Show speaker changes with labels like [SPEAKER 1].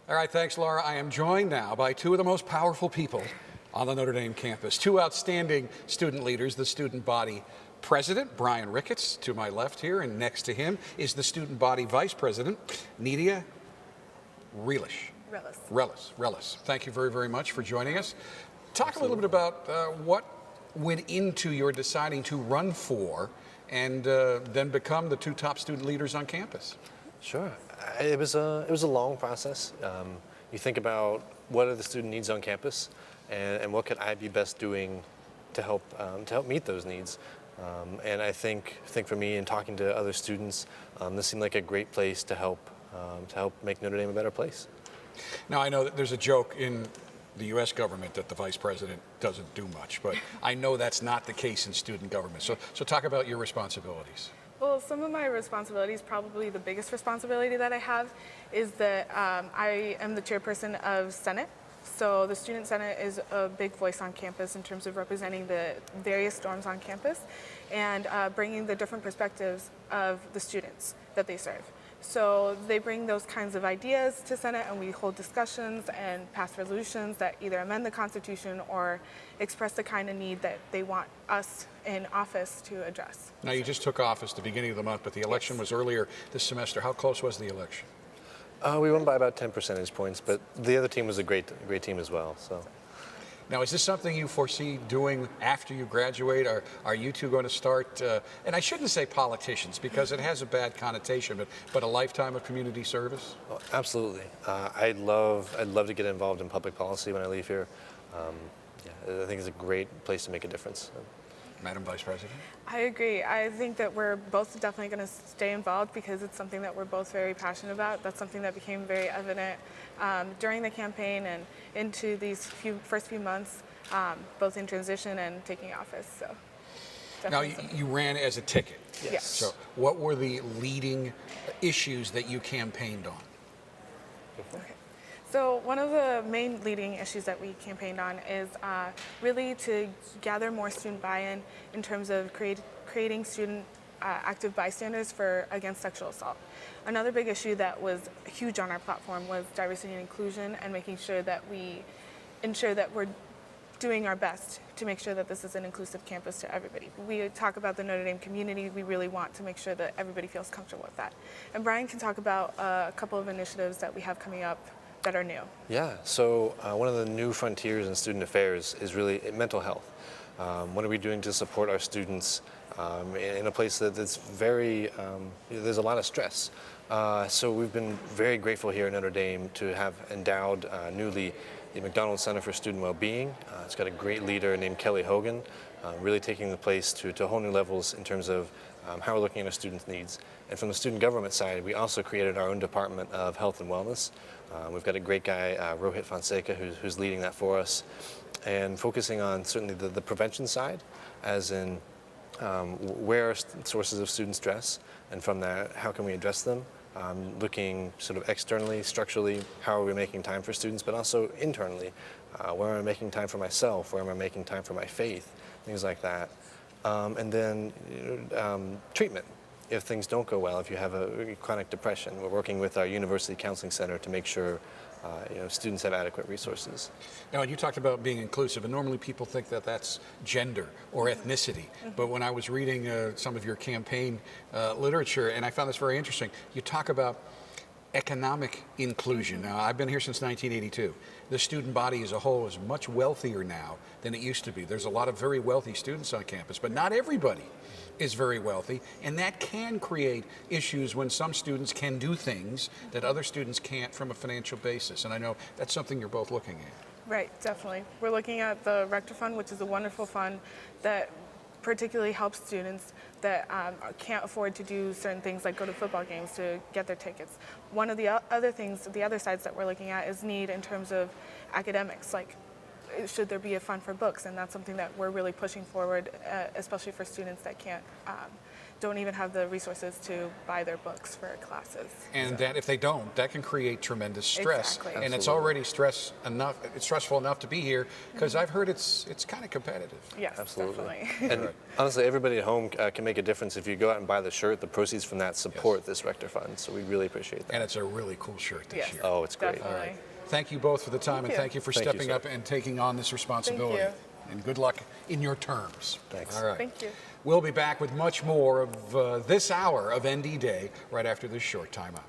[SPEAKER 1] All right, thanks, Laura. I am joined now by two of the most powerful people on the Notre Dame campus, two outstanding student leaders, the student body president, Bryan Ricketts, to my left here, and next to him is the student body vice president, Nidia Ruelas. Ruelas. Thank you very, very much for joining us. Talk a little bit about what went into your deciding to run for and then become the two top student leaders on campus.
[SPEAKER 2] Sure. It was a long process. You think about what are the student needs on campus, and what could I be best doing to help meet those needs. And I think for me, in talking to other students, this seemed like a great place to help make Notre Dame a better place.
[SPEAKER 1] Now, I know that there's a joke in the U.S. government that the vice president doesn't do much, but I know that's not the case in student government. So talk about your responsibilities.
[SPEAKER 3] Well, some of my responsibilities, probably the biggest responsibility that I have, is that I am the chairperson of Senate. So the Student Senate is a big voice on campus in terms of representing the various dorms on campus and bringing the different perspectives of the students that they serve. So they bring those kinds of ideas to Senate, and we hold discussions and pass resolutions that either amend the Constitution or express the kind of need that they want us in office to address.
[SPEAKER 1] Now, you just took office at the beginning of the month, but the election was earlier this semester. How close was the election?
[SPEAKER 2] We won by about 10 percentage points, but the other team was a great team as well. So.
[SPEAKER 1] Now, is this something you foresee doing after you graduate? Are you two going to start, and I shouldn't say politicians because it has a bad connotation, but a lifetime of community service?
[SPEAKER 2] Oh, absolutely. I'd love to get involved in public policy when I leave here. I think it's a great place to make a difference.
[SPEAKER 1] Madam Vice President?
[SPEAKER 3] I agree. I think that we're both definitely going to stay involved because it's something that we're both very passionate about. That's something that became very evident during the campaign and into these first few months, both in transition and taking office. So,
[SPEAKER 1] now, you ran as a ticket.
[SPEAKER 3] Yes.
[SPEAKER 1] So what were the leading issues that you campaigned on?
[SPEAKER 3] Okay. So one of the main leading issues that we campaigned on is really to gather more student buy-in in terms of creating student active bystanders against sexual assault. Another big issue that was huge on our platform was diversity and inclusion and making sure that we ensure that we're doing our best to make sure that this is an inclusive campus to everybody. We talk about the Notre Dame community. We really want to make sure that everybody feels comfortable with that. And Bryan can talk about a couple of initiatives that we have coming up that are new.
[SPEAKER 2] Yeah, so one of the new frontiers in student affairs is really mental health. What are we doing to support our students in a place that's very, there's a lot of stress. So we've been very grateful here at Notre Dame to have endowed newly the McDonald Center for Student Wellbeing. It's got a great leader named Kelly Hogan, really taking the place to whole new levels in terms of how we're looking at our students' needs. And from the student government side, we also created our own Department of Health and Wellness. We've got a great guy, Rohit Fonseca, who's leading that for us, and focusing on certainly the prevention side, as in where are sources of student stress, and from that, how can we address them? Looking sort of externally, structurally, how are we making time for students, but also internally, where am I making time for myself, where am I making time for my faith, things like that. And then treatment. If things don't go well, if you have a chronic depression, we're working with our University Counseling Center to make sure students have adequate resources.
[SPEAKER 1] Now, and you talked about being inclusive, and normally people think that that's gender or ethnicity. But when I was reading some of your campaign literature, and I found this very interesting, you talk about economic inclusion. Now, I've been here since 1982. The student body as a whole is much wealthier now than it used to be. There's a lot of very wealthy students on campus, but not everybody is very wealthy, and that can create issues when some students can do things that other students can't from a financial basis. And I know that's something you're both looking at.
[SPEAKER 3] Right, definitely. We're looking at the Rector Fund, which is a wonderful fund that particularly helps students that can't afford to do certain things like go to football games to get their tickets. One of the other things, the other sides that we're looking at is need in terms of academics, like should there be a fund for books, and that's something that we're really pushing forward, especially for students that can't don't even have the resources to buy their books for classes.
[SPEAKER 1] And that if they don't, that can create tremendous stress.
[SPEAKER 3] Exactly.
[SPEAKER 1] And it's
[SPEAKER 2] Absolutely.
[SPEAKER 1] already it's stressful enough to be here because I've heard it's kind of competitive.
[SPEAKER 3] Yes,
[SPEAKER 2] Absolutely.
[SPEAKER 3] definitely.
[SPEAKER 2] And honestly, everybody at home can make a difference if you go out and buy the shirt. The proceeds from that support this Rector Fund. So we really appreciate that.
[SPEAKER 1] And it's a really cool shirt this
[SPEAKER 3] Yes.
[SPEAKER 1] year.
[SPEAKER 2] Oh, it's great.
[SPEAKER 3] Definitely.
[SPEAKER 1] All right. Thank you both for the time, and
[SPEAKER 3] you.
[SPEAKER 1] thank you for
[SPEAKER 2] Thank you,
[SPEAKER 1] stepping
[SPEAKER 2] sir.
[SPEAKER 1] up and taking on this responsibility.
[SPEAKER 3] you.
[SPEAKER 1] And good luck in your terms.
[SPEAKER 2] Thanks.
[SPEAKER 1] All right.
[SPEAKER 3] Thank you.
[SPEAKER 1] We'll be back with much more of this hour of ND Day right after this short time out.